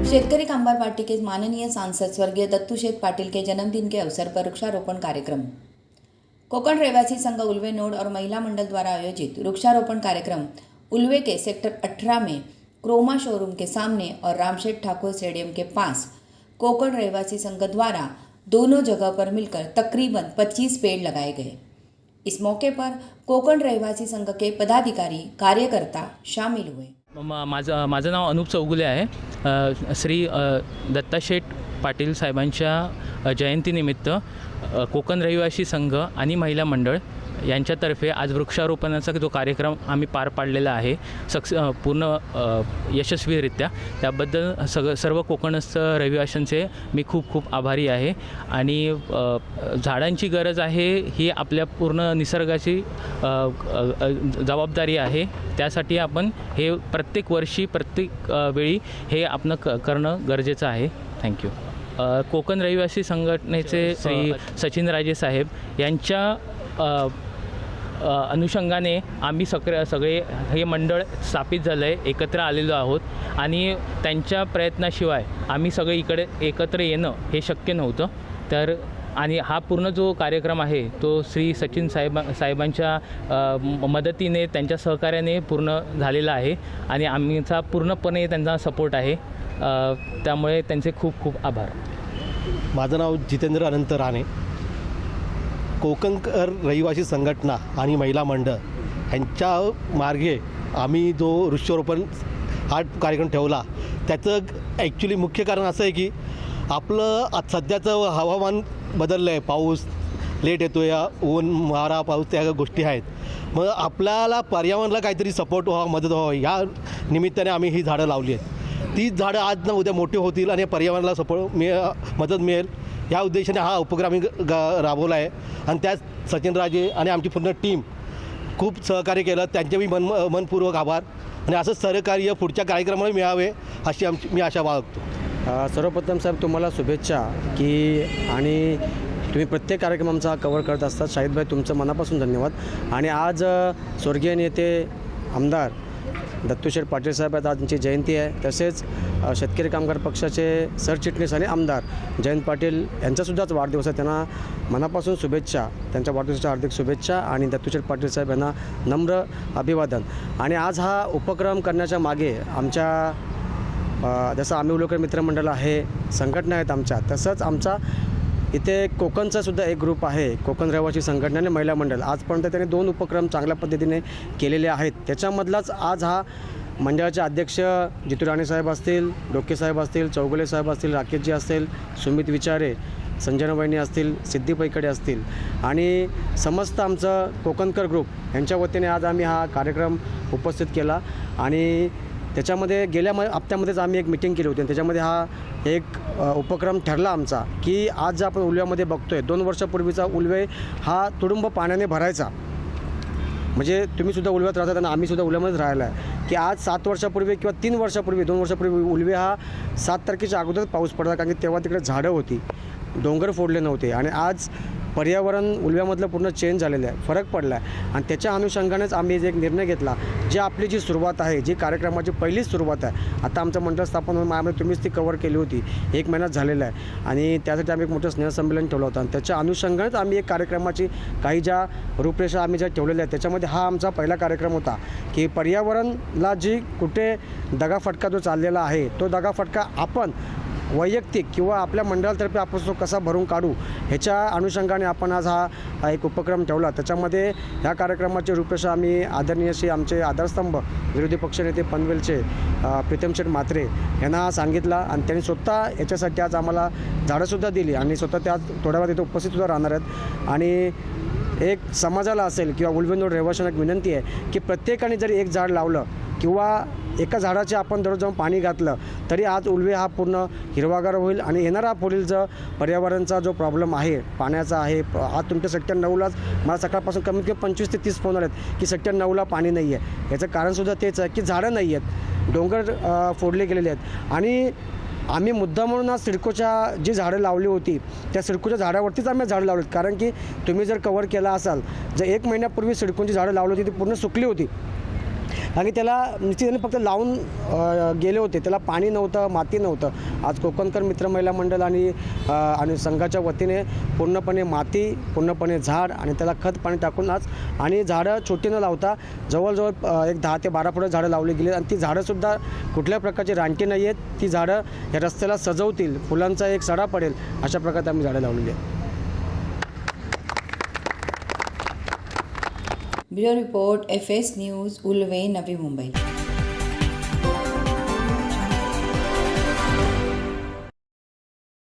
शेतकरी कामगार पार्टी के माननीय सांसद स्वर्गीय दत्तूशेठ पाटिल के जन्मदिन के अवसर पर वृक्षारोपण कार्यक्रम। कोकण रहवासी संघ उल्वे नोड और महिला मंडल द्वारा आयोजित वृक्षारोपण कार्यक्रम उल्वे के सेक्टर 18 में क्रोमा शोरूम के सामने और रामशेठ ठाकुर स्टेडियम के पास कोकण रहवासी संघ द्वारा दोनों जगह पर मिलकर तकरीबन 25 पेड़ लगाए गए। इस मौके पर कोकण रहवासी संघ के पदाधिकारी कार्यकर्ता शामिल हुए। माझं नाव अनूप चौगुले आहे। श्री दत्ताशेठ पाटील साहेबांच्या जयंतीनिमित्त कोकण रहिवासी संघ आणि महिला मंडळ यांच्यातर्फे आज वृक्षारोपणाचा जो कार्यक्रम आम्ही पार पाडलेला आहे पूर्ण यशस्वीरित्या, त्याबद्दल सर्व कोकणस्थ रहिवाशांचे मी खूप खूप आभारी आहे। आणि झाडांची गरज आहे ही आपल्या पूर्ण निसर्गाची जबाबदारी आहे। त्यासाठी आपण हे प्रत्येक वर्षी प्रत्येक वेळी हे आपण करणं गरजेचं आहे। थँक्यू। कोकण रहिवासी संघटनेचे श्री सचिन राजे साहेब यांच्या अनुषंगाने आम्ही सगळे हे मंडळ स्थापित झालं आहे, एकत्र आलेलो आहोत आणि त्यांच्या प्रयत्नाशिवाय आम्ही सगळे इकडे एकत्र येणं हे शक्य नव्हतं। तर आणि हा पूर्ण जो कार्यक्रम आहे तो श्री सचिन साहेबांच्या मदतीने, त्यांच्या सहकार्याने पूर्ण झालेला आहे आणि आमचा पूर्णपणे त्यांचा सपोर्ट आहे। त्यामुळे त्यांचे खूप खूप आभार। माझं नाव जितेंद्र अनंत राणे। कोकणकर रहिवासी संघटना आणि महिला मंडळ यांच्या मार्गे आम्ही जो वृक्षारोपण हा कार्यक्रम ठेवला, त्याचं ॲक्च्युली मुख्य कारण असं आहे की आपलं आज सध्याचं हवामान बदललं आहे। पाऊस लेट येतो, या ऊन वारा पाऊस त्या गोष्टी आहेत। मग आपल्याला पर्यावरणाला काहीतरी सपोर्ट व्हावा, मदत व्हावं, या निमित्ताने आम्ही ही झाडं लावली आहेत। तीच झाडं आज ना उद्या मोठी होतील आणि पर्यावरणाला मदत मिळेल, या उद्देशाने हा उपक्रम आम्ही राबवला आहे। आणि त्यात सचिनराजे आणि आमची पूर्ण टीम खूप सहकार्य केलं, त्यांचे मी मनपूर्वक आभार आणि असंच सहकार्य पुढच्या कार्यक्रमाला मिळावे अशी मी आशा बाळगतो। सर्वप्रथम साहेब तुम्हाला शुभेच्छा की आणि तुम्ही प्रत्येक कार्यक्रम आमचा कव्हर करत असतात। शाहिदभाई तुमचं मनापासून धन्यवाद। आणि आज स्वर्गीय नेते आमदार दत्तूशेठ पाटील साहेब आज त्यांची जयंती आहे। तसेच शेतकरी कामगार पक्षाचे सरचिटणीस आणि आमदार जयंत पाटील यांचासुद्धाच वाढदिवस आहे। त्यांना मनापासून शुभेच्छा, त्यांच्या वाढदिवसाच्या हार्दिक शुभेच्छा आणि दत्तूशेठ पाटील साहेब यांना नम्र अभिवादन। आणि आज हा उपक्रम करण्याच्या मागे आमच्या जसं आम्ही उल्लेकर मित्रमंडळ आहे, संघटना आहेत आमच्या, तसंच आमचा इथे कोकणचा सुद्धा एक ग्रुप आहे, कोकण रहिवासी संघटना आणि महिला मंडळ। आजपर्यंत त्यांनी 2 उपक्रम चांगल्या पद्धतीने केलेले आहेत। त्याच्यामधलाच आज हा मंडळाचे अध्यक्ष जितू राणे साहेब असतील, डोके साहेब असतील, चौगुले साहेब असतील, राकेशजी असतील, सुमित विचारे, संजना वहिनी असतील, सिद्धी पैकडे असतील आणि समस्त आमचं कोकणकर ग्रुप यांच्या वतीने आज आम्ही हा कार्यक्रम उपस्थित केला। आणि त्याच्यामध्ये गेल्या हप्त्यामध्येच आम्ही एक मीटिंग केली होती आणि त्याच्यामध्ये हा एक उपक्रम ठरला आमचा की आज आपण उल्व्यामध्ये बघतोय, 2 वर्षापूर्वीचा उल्वे हा तुडुंब पाण्याने भरायचा। म्हणजे तुम्हीसुद्धा उल्व्यात राहतात आणि आम्हीसुद्धा उल्व्यामध्येच राहिला आहे की आज 7 वर्षापूर्वी किंवा 3 वर्षापूर्वी 2 वर्षापूर्वी उल्वे हा 7 तारखेच्या अगोदर पाऊस पडला, कारण की तेव्हा तिकडे झाडं होती, डोंगर फोडले नव्हते। आणि आज पर्यावरण उल्व्यामधलं पूर्ण चेंज झालेलं आहे, फरक पडला आहे। आणि त्याच्या अनुषंगानेच आम्ही एक निर्णय घेतला, जी आपली जी सुरुवात आहे, जी कार्यक्रमाची पहिलीच सुरुवात आहे, आता आमचं मंडळ स्थापन होऊन आम्ही तुम्हीच ती कव्हर केली होती, 1 महिना झालेला आहे आणि त्यासाठी आम्ही एक मोठं स्नेहसंमेलन ठेवलं होतं। आणि त्याच्या अनुषंगानेच आम्ही एक कार्यक्रमाची काही ज्या रूपरेषा आम्ही ज्या ठेवलेल्या आहेत त्याच्यामध्ये हा आमचा पहिला कार्यक्रम होता की पर्यावरणाला जी कुठे दगाफटका जो चाललेला आहे, तो दगाफटका आपण वैयक्तिक किंवा आपल्या मंडळातर्फे आपण तो कसा भरून काढू, ह्याच्या अनुषंगाने आपण आज हा एक उपक्रम ठेवला। त्याच्यामध्ये ह्या कार्यक्रमाची रूपरेषा आम्ही आदरणीय श्री आमचे आधारस्तंभ विरोधी पक्षनेते पनवेलचे प्रीतम शेठ म्हात्रे यांना सांगितला आणि त्यांनी स्वतः याच्यासाठी आज आम्हाला झाडंसुद्धा दिली आणि स्वतः त्या थोड्या वेळात इथे उपस्थितसुद्धा राहणार आहेत। आणि एक समाजाला असेल किंवा उल्वे नोड रहिवाशांना एक विनंती आहे की प्रत्येकाने जरी एक झाड लावलं किंवा एका झाडाचे आपण दररोज जाऊन पाणी घातलं तरी आज उल्वे हा पूर्ण हिरवागार होईल आणि येणारा पुढील जो पर्यावरणाचा जो प्रॉब्लेम आहे पाण्याचा आहे, आज तुमच्या सेक्टर 9लाच मला सकाळपासून कमीत कमी 25 ते 30 फोन आलेत की सेक्टर 9ला पाणी नाही आहे। याचं कारणसुद्धा तेच आहे की झाडं नाही आहेत, डोंगर फोडले गेलेले आहेत। आणि आम्ही मुद्दा म्हणून आज सिडकोच्या जी झाडं लावली होती त्या सिडकोच्या झाडावरतीच आम्ही झाडं लावलीत, कारण की तुम्ही जर कव्हर केला असाल, जर 1 महिन्यापूर्वी सिडकोची झाडं लावली होती ती पूर्ण सुकली होती, कारण की त्याला निश्चितपणे फक्त लावून गेले होते, त्याला पाणी नव्हतं, माती नव्हतं. आज कोकणकर मित्र महिला मंडळ आणि संघाच्या वतीने पूर्णपणे माती, पूर्णपणे झाड आणि त्याला खत पाणी टाकून आज आणि झाडं छोटी न लावता जवळजवळ एक 10 ते 12 फुटं झाडं लावली गेली आणि ती झाडंसुद्धा कुठल्या प्रकारची रानटी नाही आहेत. ती झाडं या रस्त्याला सजवतील, फुलांचा एक सडा पडेल अशा प्रकारे आम्ही झाडं लावलेली आहेत. Bureau report FS news, Ulwe, Navi Mumbai.